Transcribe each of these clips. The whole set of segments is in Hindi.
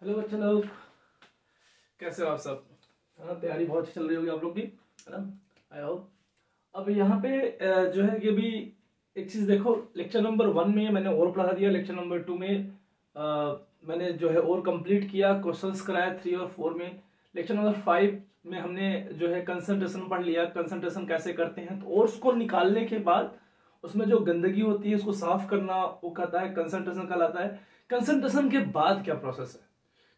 हेलो बच्चे लोग, कैसे हो आप सब? है ना, तैयारी बहुत अच्छी चल रही होगी आप लोग की, है ना? I hope. अब यहाँ पे जो है कि अभी एक चीज देखो, लेक्चर नंबर 1 में मैंने और पढ़ा दिया, लेक्चर नंबर 2 में मैंने जो है और कंप्लीट किया, क्वेश्चंस कराया 3 और 4 में। लेक्चर नंबर 5 में हमने जो है कंसंट्रेशन पढ़ लिया, कंसंट्रेशन कैसे करते हैं। तो और उसको निकालने के बाद उसमें जो गंदगी होती है उसको साफ करना, वो कहता है कंसंट्रेशन कहलाता है। कंसंट्रेशन के बाद क्या प्रोसेस है?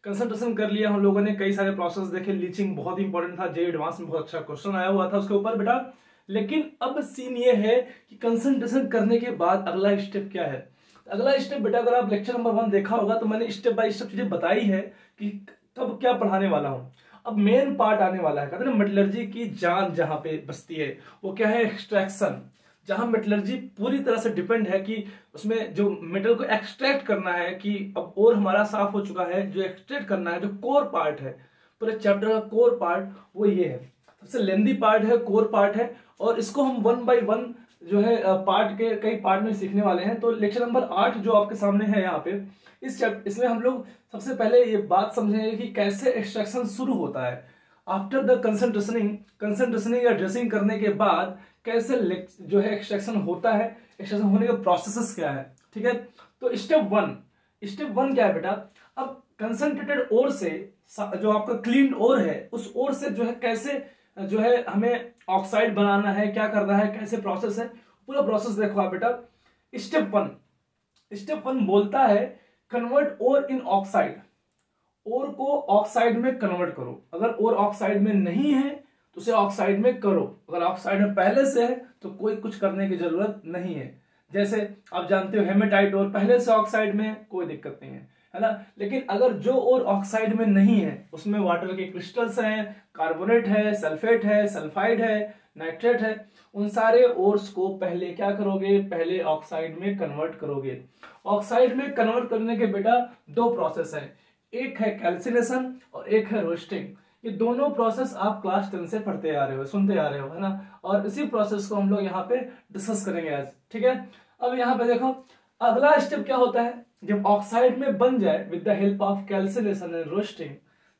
कंसंट्रेशन कर लिया हम लोगों ने, कई सारे प्रोसेस देखे। लीचिंग बहुत इंपॉर्टेंट था, जेई एडवांस में बहुत अच्छा क्वेश्चन आया हुआ था उसके ऊपर बेटा। लेकिन अब सीन ये है कि कंसंट्रेशन करने के बाद अगला स्टेप क्या है। अगला स्टेप बेटा, अगर आप लेक्चर नंबर 1 देखा होगा तो मैंने स्टेप बाय स्टेप चीजें बताई है कि कब क्या पढ़ाने वाला हूं। अब मेन पार्ट आने वाला है, कहते हैं मेटलर्जी की जान जहां पे बसती है वो क्या है? एक्सट्रैक्शन। जहां मेटलर्जी पूरी तरह से डिपेंड है कि उसमें जो मेटल को एक्सट्रैक्ट करना है, कि अब और हमारा साफ हो चुका है, जो एक्सट्रैक्ट करना है, जो कोर पार्ट है पूरे चैप्टर का, कोर पार्ट वो ये है, सबसे लेंदी पार्ट है, कोर पार्ट है। और इसको हम 1 बाय 1 जो है पार्ट के कई पार्ट में सीखने वाले हैं। तो लेक्चर नंबर 8 जो आपके सामने है यहाँ पे, इसमें हम लोग सबसे पहले ये बात समझेंगे कि कैसे एक्सट्रैक्शन शुरू होता है। आफ्टर द कंसंट्रेशनिंग या ड्रेसिंग करने के बाद कैसे जो है एक्सट्रैक्शन होता है, एक्सट्रैक्शन होने के प्रोसेसेस क्या है, ठीक है। तो स्टेप वन क्या है बेटा? अब कंसंट्रेटेड ओर से जो आपका क्लीन ओर है, उस ओर से जो है कैसे जो है हमें ऑक्साइड बनाना है, क्या करना है, कैसे प्रोसेस है, पूरा प्रोसेस देखो आप बेटा। स्टेप वन बोलता है कन्वर्ट ओर इन ऑक्साइड। ओर को ऑक्साइड में कन्वर्ट करो। अगर ओर ऑक्साइड में नहीं है तो उसे ऑक्साइड में करो। अगर ऑक्साइड में पहले से है तो कोई कुछ करने की जरूरत नहीं है। जैसे आप जानते हो हेमेटाइट ओर पहले से ऑक्साइड में, कोई दिक्कत नहीं है ना। लेकिन अगर जो ओर ऑक्साइड में नहीं है, उसमें वाटर के क्रिस्टल्स हैं, कार्बोनेट है, सल्फेट है, सल्फाइड है, नाइट्रेट है, उन सारे ओर्स को पहले क्या करोगे? पहले ऑक्साइड में कन्वर्ट करोगे। ऑक्साइड में कन्वर्ट करने के बेटा 2 प्रोसेस है, एक है कैल्सिनेशन और एक है रोस्टिंग। ये दोनों प्रोसेस आप क्लास 10 से पढ़ते आ रहे हो, सुनते आ रहे हो, है ना। और इसी प्रोसेस को हम लोग यहाँ पे डिस्कस करेंगे आज, ठीक है। अब यहाँ पे देखो अगला स्टेप क्या होता है। जब ऑक्साइड में बन जाए with the help of calcination and roasting,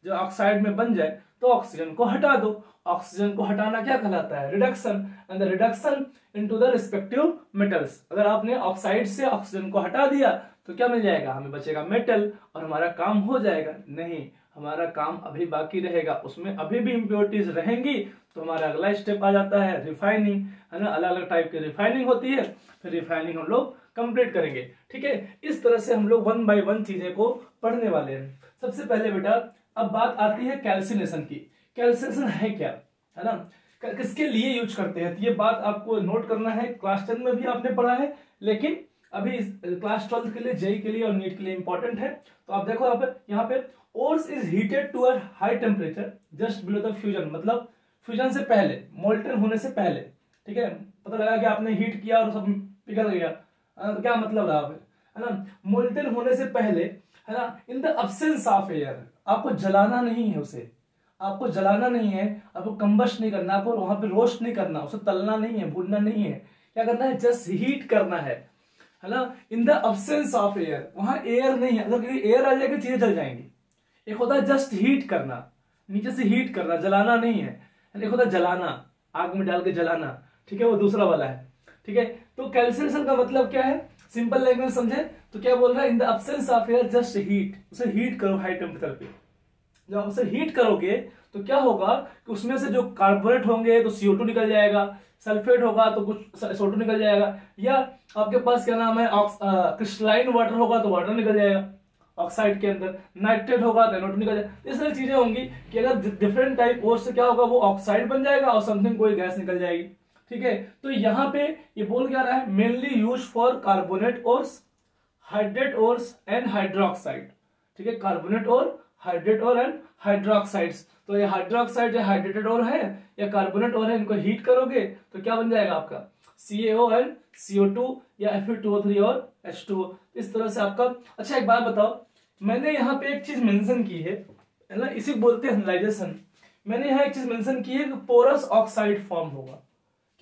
जब ऑक्साइड में बन जाए तो ऑक्सीजन को हटा दो। ऑक्सीजन को हटाना क्या कहलाता है? Reduction. And the reduction into the respective metals. अगर आपने ऑक्साइड से ऑक्सीजन को हटा दिया तो क्या मिल जाएगा? हमें बचेगा मेटल और हमारा काम हो जाएगा? नहीं, हमारा काम अभी बाकी रहेगा, उसमें अभी भी इंप्योरिटीज रहेंगी। तो हमारा अगला स्टेप आ जाता है रिफाइनिंग, है ना। अलग अलग टाइप की रिफाइनिंग होती है, फिर रिफाइनिंग हम लोग कंप्लीट करेंगे, ठीक है। इस तरह से हम लोग 1 बाय 1 चीजें को पढ़ने वाले हैं। सबसे पहले बेटा अब बात आती है कैल्सिनेशन की। कैल्सिनेशन है क्या, है ना, किसके लिए यूज करते हैं? तो ये बात आपको नोट करना है। क्लास 10 में भी आपने पढ़ा है, लेकिन अभी क्लास 12 के लिए, जेई के लिए और नीट के लिए इंपॉर्टेंट है। तो आप देखो यहाँ पे ores is heated to a high temperature just below the fusion. मतलब फ्यूजन से पहले, मोल्टन होने से पहले, ठीक है। पता लगा कि आपने हीट किया और सब पिघल गया, तो क्या मतलब रहा, है ना। मोल्टन होने से पहले, है ना, in the absence of air, आपको जलाना नहीं है उसे, आपको जलाना नहीं है, आपको कंबस्ट नहीं करना, आपको वहां पे रोस्ट नहीं करना, उसे तलना नहीं है, भूनना नहीं है, क्या करना है? जस्ट हीट करना है ना। In the absence of air, वहां एयर नहीं है। अगर एयर आ जाएगी चीजें जल जाएंगी। एक होता है जस्ट हीट करना, नीचे से हीट करना, जलाना नहीं है। एक होता है जलाना, आग में डाल के जलाना, ठीक है, वो दूसरा वाला है, ठीक है। तो कैल्सिनेशन का मतलब क्या है? सिंपल लैंग्वेज समझे तो क्या बोल रहा है? In the absence of air just heat, उसे हीट करो हाई टेम्परेचर पे। जब आप उसे हीट करोगे तो क्या होगा कि उसमें से जो कार्बोनेट होंगे तो CO2 निकल जाएगा, सल्फेट होगा तो कुछ SO2 निकल जाएगा, या आपके पास क्या नाम है क्रिस्टलाइन वाटर होगा तो वाटर निकल जाएगा ऑक्साइड के अंदर, नाइट्रेट होगा तो NO2 निकल जाएगा। इस तरह चीजें होंगी कि अगर डिफरेंट टाइप ओर से क्या होगा, वो ऑक्साइड बन जाएगा और समथिंग कोई गैस निकल जाएगी, ठीक है। तो यहाँ पे ये बोल क्या रहा है? Mainly use for carbonate ores, hydrate ores and hydroxide, ठीक है। कार्बोनेट और हाइड्रेट और एंड हाइड्रोक्साइड्स। तो ये हाइड्रोक्साइड या हाइड्रेटेड और है या कार्बोनेट और है, इनको हीट करोगे तो क्या बन जाएगा आपका? CaO एंड CO2 या Fe2O3 और H2O। इस तरह से आपका। अच्छा एक बात बताओ, मैंने यहाँ पे एक चीज मेंशन की है ना, इसी बोलते हैं एनालाइजेशन। मैंने यहाँ एक चीज मेंशन की है कि पोरस ऑक्साइड फॉर्म होगा।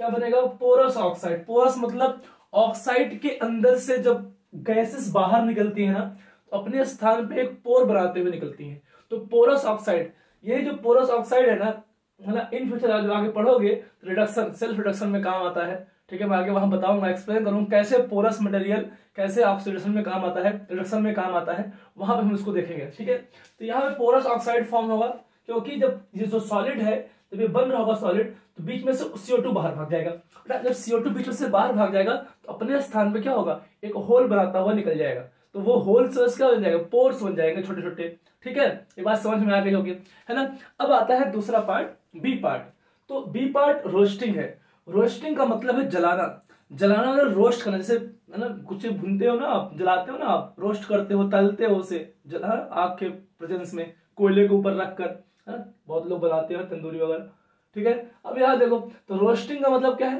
क्या बनेगा? Porous oxide. पोरस मतलब ऑक्साइड के अंदर से जब गैसेस बाहर निकलती है ना, तो अपने स्थान पे एक पोर बनाते हुए निकलती हैं। तो पोरस ऑक्साइड, ये जो पोरस ऑक्साइड है ना, इन फ्यूचर जो आगे पढ़ोगे तो रिडक्शन, सेल्फ रिडक्शन में काम आता है। ठीक है, मैं आगे वहां बताऊंगा, एक्सप्लेन करूंगा कैसे पोरस मटेरियल कैसे ऑक्सीडेशन में काम आता है, रिडक्शन में काम आता है, वहां पे हम इसको देखेंगे। ठीक है, तो यहाँ पे पोरस ऑक्साइड फॉर्म होगा, क्योंकि जब ये जो सॉलिड है, जब ये बन रहा होगा सॉलिड, तो बीच में से CO2 बाहर भाग जाएगा। जब CO2 बीच में से बाहर भाग जाएगा तो अपने स्थान पे क्या होगा, एक होल बनाता हुआ निकल जाएगा। तो वो होल से क्या बन जाएगा, पोर्स बन जाएंगे छोटे छोटे। ठीक है, ये बात समझ में आ गई होगी, है ना। अब आता है दूसरा पार्ट, बी पार्ट। तो बी पार्ट रोस्टिंग है। रोस्टिंग का मतलब है जलाना। जलाना मतलब रोस्ट करना, जैसे है ना कुछ भूनते हो ना आप, जलाते हो ना आप, रोस्ट करते हो, तलते हो उसे आग के प्रेजेंस में, कोयले के ऊपर रखकर, है ना, बहुत लोग बनाते हैं तंदूरी वगैरह। ठीक है, अब यहाँ देखो, तो रोस्टिंग का मतलब क्या है,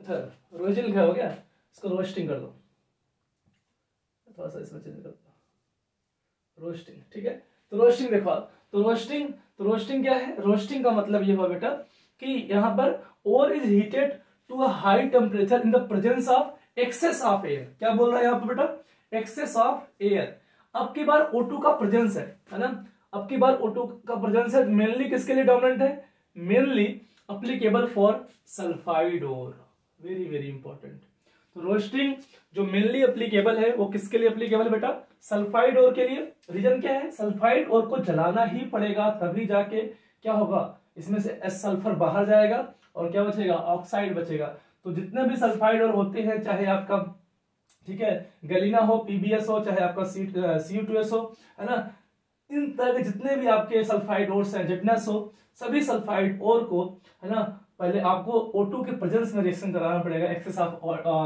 अच्छा रोस्टिंग लिखा हो गया, इसको रोस्टिंग कर दो, थोड़ा सा इसमें चेंज कर दो, रोस्टिंग। ठीक है, तो रोस्टिंग देखो, तो रोस्टिंग क्या है, रोस्टिंग का मतलब ये हुआ बेटा कि यहाँ पर ore is heated to a high temperature in the presence of excess of air. क्या बोल रहा है यहाँ पे बेटा, एक्सेस ऑफ एयर। अब की बार O2 का प्रेजेंस है ना, अब की बार O2 का प्रेजेंस है, मेनली किसके लिए डोमिनेंट है, mainly applicable for sulphide ore, very very important. तो रोस्टिंग जो मेनली अप्लीकेबल है वो किसके लिए अप्लीकेबल बेटा, सल्फाइड ओर के लिए। रीजन क्या है, सल्फाइड ओर को जलाना ही पड़ेगा, तभी जाके क्या होगा, इसमें से सल्फर बाहर जाएगा और क्या बचेगा, ऑक्साइड बचेगा। तो जितने भी सल्फाइड ओर होते हैं, चाहे आपका ठीक है गलीना हो, PbS हो, चाहे आपका Cu2S हो, है ना, इन तरह के जितने भी आपके सल्फाइड ओर्स हैं, जिटनेस हो, सभी सल्फाइड ओर को, है ना, पहले आपको O2 के प्रेजेंस में रिएक्शन कराना पड़ेगा, एक्सेस ऑफ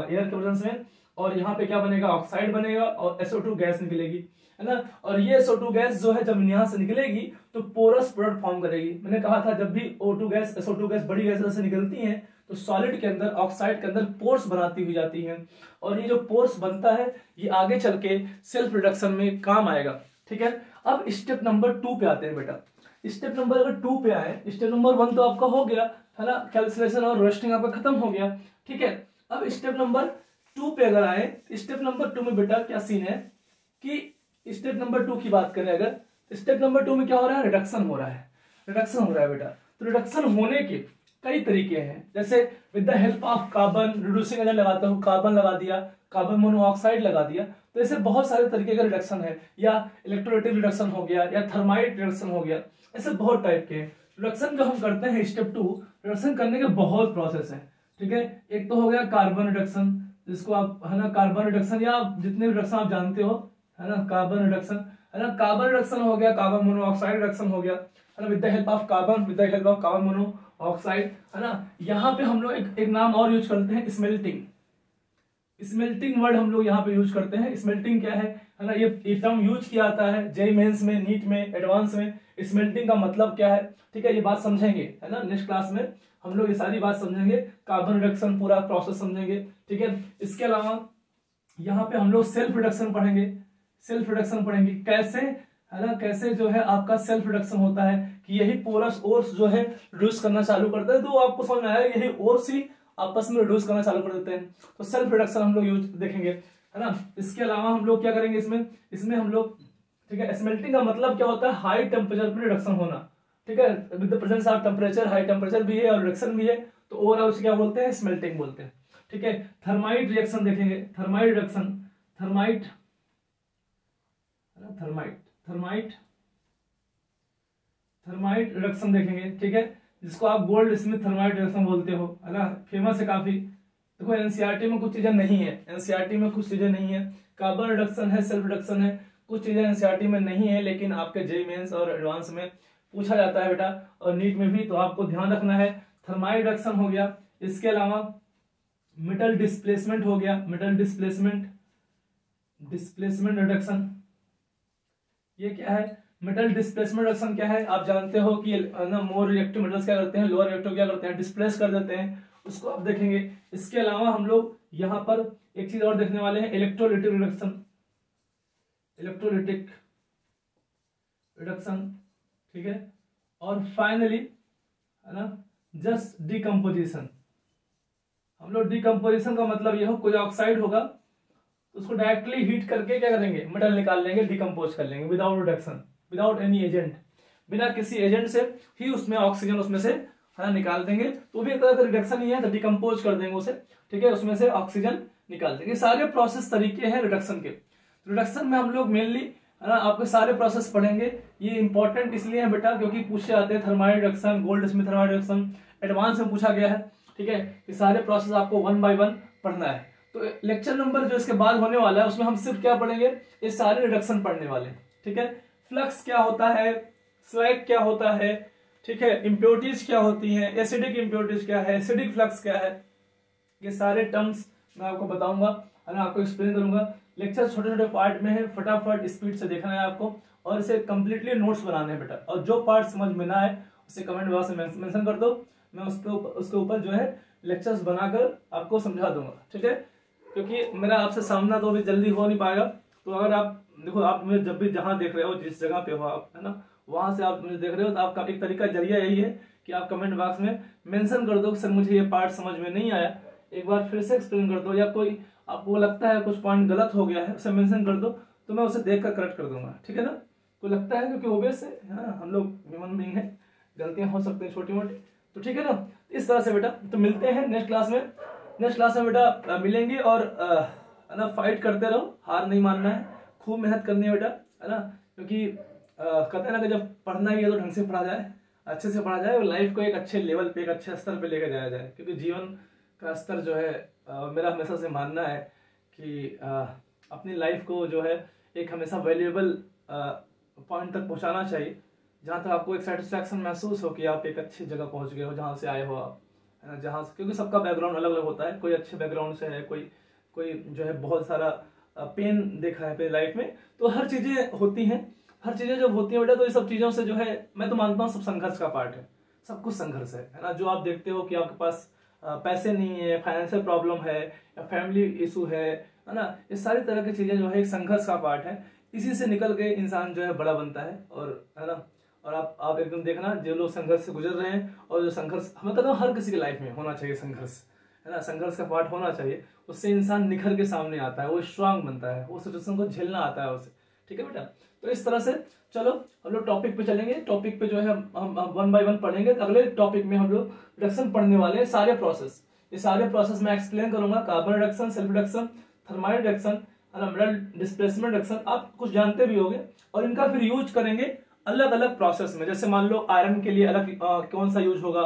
एयर के प्रेजेंस में, और यहाँ पे क्या बनेगा, ऑक्साइड बनेगा और SO2 गैस निकलेगी, है ना। और ये SO2 गैस जो है जब यहाँ से निकलेगी तो पोरस प्रोडक्ट फॉर्म करेगी। मैंने कहा था जब भी O2 गैस, SO2 गैस बड़ी गैस से निकलती हैं तो सॉलिड के अंदर, ऑक्साइड के अंदर पोर्स बनाती हुई जाती हैं, और ये जो पोर्स बनता है ये आगे चल के सेल्फ रिडक्शन में काम आएगा। ठीक है, अब स्टेप नंबर 2 पे आते हैं बेटा। स्टेप नंबर अगर 2 पे आए, स्टेप नंबर 1 तो आपका हो गया, है ना, कैल्कुलेशन और रोस्टिंग आपका खत्म हो गया। ठीक है, अब स्टेप नंबर 2 पे अगर आए, स्टेप नंबर 2 में बेटा क्या सीन है कि स्टेप नंबर 2 की बात करें अगर, स्टेप नंबर 2 में क्या हो रहा है, रिडक्शन हो रहा है, रिडक्शन हो रहा है बेटा। तो रिडक्शन होने के कई तरीके हैं, जैसे with the help of carbon reducing agent लगाता हूँ, कार्बन लगा दिया, कार्बन मोनोऑक्साइड लगा दिया, तो ऐसे बहुत सारे तरीके का रिडक्शन है, या इलेक्ट्रोलाइटिक रिडक्शन हो गया, या थर्माइट रिडक्शन हो गया, ऐसे बहुत टाइप के रिडक्शन जो हम करते हैं। स्टेप 2 रिडक्शन करने के बहुत प्रोसेस है। ठीक है, एक तो हो गया कार्बन रिडक्शन, जिसको आप, है ना, कार्बन रिडक्शन या जितने रिडक्शन आप जानते हो, है ना, कार्बन रिडक्शन, है ना, कार्बन रिडक्शन हो गया, कार्बन मोनोऑक्साइड रिडक्शन हो गया, है ना, with the help of carbon, with the help of carbon monoxide, है ना। यहाँ पे हम लोग एक नाम और यूज करते हैं, स्मेल्टिंग। स्मेल्टिंग वर्ड हम लोग यहाँ पे यूज करते हैं। स्मेल्टिंग क्या है ना, ये टर्म यूज किया जाता है जेईई मेंस में, नीट में, एडवांस में। स्मेल्टिंग का मतलब क्या है, ठीक है, ये बात समझेंगे, है ना, नेक्स्ट क्लास में हम लोग ये सारी बात समझेंगे, कार्बन रिडक्शन पूरा प्रोसेस समझेंगे। ठीक है, इसके अलावा यहाँ पे हम लोग सेल्फ रिडक्शन पढ़ेंगे, सेल्फ रिडक्शन पढ़ेंगे कैसे, है ना, कैसे जो है आपका सेल्फ रिडक्शन होता है, कि यही पोरस ओर्स जो है रिड्यूस करना चालू करता है। तो आपको समझ में आया, यही ओर्स ही आपस में रिड्यूस करना चालू कर देते हैं। तो सेल्फ रिडक्शन हम लोग यूज देखेंगे, है ना। इसके अलावा हम लोग क्या करेंगे इसमें हम लोग, ठीक है, स्मेल्टिंग का मतलब क्या होता है, हाई टेम्परेचर पर रिडक्शन होना। ठीक है, with the presence of temperature, high temperature भी है और रिडक्शन भी है, तो ओवरऑल उसे क्या बोलते हैं, स्मेल्टिंग बोलते हैं। ठीक है, थर्माइट रिएक्शन देखेंगे, थर्माइट रिडक्शन, थर्माइट रिडक्शन देखेंगे। ठीक है, जिसको आप गोल्ड स्मिथ थर्माइट रिडक्शन बोलते हो, है ना, फेमस है काफी। देखो एनसीईआरटी में कुछ चीजें नहीं है, एनसीईआरटी में कुछ चीजें नहीं है, कार्बन रिडक्शन है, सेल्फ रिडक्शन है, कुछ चीजें एनसीईआरटी में नहीं है, लेकिन आपके जेईई मेंस और एडवांस में पूछा जाता है बेटा, और नीट में भी, तो आपको ध्यान रखना है। थर्माइट रिडक्शन हो गया, इसके अलावा मेटल डिस्प्लेसमेंट हो गया, मेटल डिस्प्लेसमेंट रिडक्शन, ये क्या है, मेटल डिस्प्लेसमेंट रिडक्शन क्या है, आप जानते हो कि ना मोर रिएक्टिव मेटल्स क्या करते हैं, लोअर रिएक्टिव क्या करते हैं, डिस्प्लेस कर देते हैं, उसको आप देखेंगे। इसके अलावा हम लोग यहाँ पर एक चीज और देखने वाले हैं, इलेक्ट्रोलाइटिक रिडक्शन, इलेक्ट्रोलाइटिक रिडक्शन। ठीक है, और फाइनली, है ना, जस्ट डिकम्पोजिशन। हम लोग डिकम्पोजिशन का मतलब ये हो, कोई ऑक्साइड होगा उसको डायरेक्टली हीट करके क्या करेंगे, मेटल निकाल लेंगे, डिकम्पोज कर लेंगे without reduction, without any agent, बिना किसी एजेंट से ही उसमें ऑक्सीजन उसमें से है ना निकाल देंगे। तो भी एक तरह का रिडक्शन ही है, तो डिकम्पोज कर देंगे उसे, ठीक है, उसमें से ऑक्सीजन निकाल देंगे। सारे प्रोसेस तरीके हैं रिडक्शन के। रिडक्शन में हम लोग मेनली है ना आपके सारे प्रोसेस पढ़ेंगे। ये इंपॉर्टेंट इसलिए है बेटा क्योंकि पूछे जाते हैं thermal reduction, Goldsmith thermal reduction advance में पूछा गया है, ठीक है। ये सारे प्रोसेस आपको 1 by 1 पढ़ना है। तो लेक्चर नंबर जो इसके बाद होने वाला है उसमें हम सिर्फ क्या पढ़ेंगे, ये सारे रिडक्शन पढ़ने वाले, ठीक है। फ्लक्स क्या होता है, स्लैग क्या होता है, ठीक है, इम्प्योरिटीज क्या होती है, एसिडिक इम्प्योरिटीज क्या है, एसिडिक फ्लक्स क्या है, ये सारे टर्म्स मैं आपको बताऊंगा, है ना, आपको एक्सप्लेन करूंगा। लेक्चर छोटे छोटे पार्ट में है, फटाफट स्पीड से देखना है आपको और इसे कंप्लीटली नोट्स बनाने हैं बेटा। और जो पार्ट समझ में ना आए उसे कमेंट बॉक्स में मेंशन कर दो, मैं उसके ऊपर जो है लेक्चर्स बनाकर आपको समझा दूंगा, ठीक है। क्योंकि मेरा आपसे सामना तो अभी जल्दी हो नहीं पाएगा, तो अगर आप देखो, आप मुझे जब भी जहां देख रहे हो, जिस जगह पे हो आप, है ना, वहां से आप मुझे देख रहे हो, तो आपका एक तरीका जरिया यही है कि आप कमेंट बॉक्स में मेंशन कर दो सर मुझे ये पार्ट समझ में नहीं आया, एक बार फिर से एक्सप्लेन कर दो, या कोई आपको लगता है कुछ पॉइंट गलत हो गया है उसे मेंशन कर दो, तो मैं उसे देख कर करेक्ट कर दूंगा, ठीक है ना। तो लगता है क्योंकि ओबियस है ना, हम लोग ह्यूमन बीइंग है, गलतियां हो सकती हैं छोटी मोटी, तो ठीक है ना। इस तरह से बेटा तो मिलते हैं नेक्स्ट क्लास में। नेक्स्ट क्लास में बेटा मिलेंगे और है ना फाइट करते रहो, हार नहीं मानना है, खूब मेहनत करनी है बेटा, है ना। क्योंकि कहते हैं ना कि जब पढ़ना ही है तो ढंग से पढ़ा जाए, अच्छे से पढ़ा जाए और लाइफ को एक अच्छे लेवल पे, एक अच्छे स्तर पे लेकर जाया जाए। क्योंकि जीवन का स्तर जो है मेरा हमेशा से मानना है कि अपनी लाइफ को जो है एक हमेशा वैल्यूएबल पॉइंट तक पहुंचाना चाहिए, जहां तक आपको एक सेटिस्फैक्शन महसूस हो कि आप एक अच्छी जगह पहुंच गए हो, जहां से आए हो आप, है ना, जहां से, क्योंकि सबका बैकग्राउंड अलग अलग होता है, कोई अच्छे बैकग्राउंड से है, कोई जो है बहुत सारा पेन देखा है अपनी लाइफ में, तो हर चीजें होती हैं, हर चीजें जब होती है बेटा, तो ये सब चीजों से जो है मैं तो मानता हूँ सब संघर्ष का पार्ट है, सब कुछ संघर्ष है ना। जो आप देखते हो कि आपके पास पैसे नहीं है, फाइनेंशियल प्रॉब्लम है, या फैमिली इशू है ना, ये सारी तरह की चीजें जो है एक संघर्ष का पार्ट है। इसी से निकल के इंसान जो है बड़ा बनता है, और है ना। और आप एकदम देखना, जो लोग संघर्ष से गुजर रहे हैं, और जो संघर्ष, मैं कहता हूँ हर किसी की लाइफ में होना चाहिए संघर्ष, है ना, संघर्ष का पार्ट होना चाहिए, उससे इंसान निखर के सामने आता है, वो स्ट्रांग बनता है, वो सिचुएशन को झेलना आता है उसे, ठीक है बेटा। तो इस तरह से चलो हम लोग टॉपिक पे चलेंगे, टॉपिक पे जो है हम 1 by 1 पढ़ेंगे। अगले टॉपिक में हम लोग रिडक्शन पढ़ने वाले हैं, सारे प्रोसेस, ये सारे प्रोसेस मैं एक्सप्लेन करूंगा, carbon reduction, self reduction, thermal reduction, metal displacement reduction, आप कुछ जानते भी होंगे, और इनका फिर यूज करेंगे अलग अलग प्रोसेस में। जैसे मान लो आयरन के लिए अलग कौन सा यूज होगा,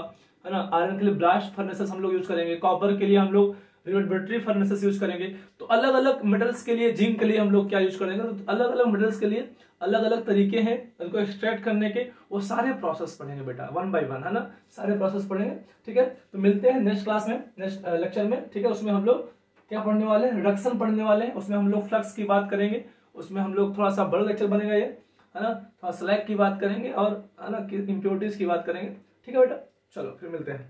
है ना, आयरन के लिए ब्लास्ट फर्नेसेस हम लोग यूज करेंगे, कॉपर के लिए हम लोग रिवर्बरेटरी फर्नेसेस यूज करेंगे। तो अलग अलग मेटल्स के लिए, जिंक के लिए हम लोग क्या यूज करेंगे, तो अलग अलग मेटल्स के लिए अलग अलग तरीके हैं उनको एक्सट्रैक्ट करने के, वो सारे प्रोसेस पढ़ेंगे बेटा 1 by 1, है ना, सारे प्रोसेस पढ़ेंगे, ठीक है। तो मिलते हैं नेक्स्ट क्लास में, नेक्स्ट लेक्चर में, ठीक है। उसमें हम लोग क्या पढ़ने वाले हैं, रिडक्शन पढ़ने वाले हैं, उसमें हम लोग फ्लक्स की बात करेंगे, उसमें हम लोग थोड़ा सा बड़ा लेक्चर बनेगा ये, है ना, थोड़ा स्लैग की बात करेंगे, और है ना इम्प्योरिटीज की बात करेंगे, ठीक है बेटा। चलो फिर मिलते हैं।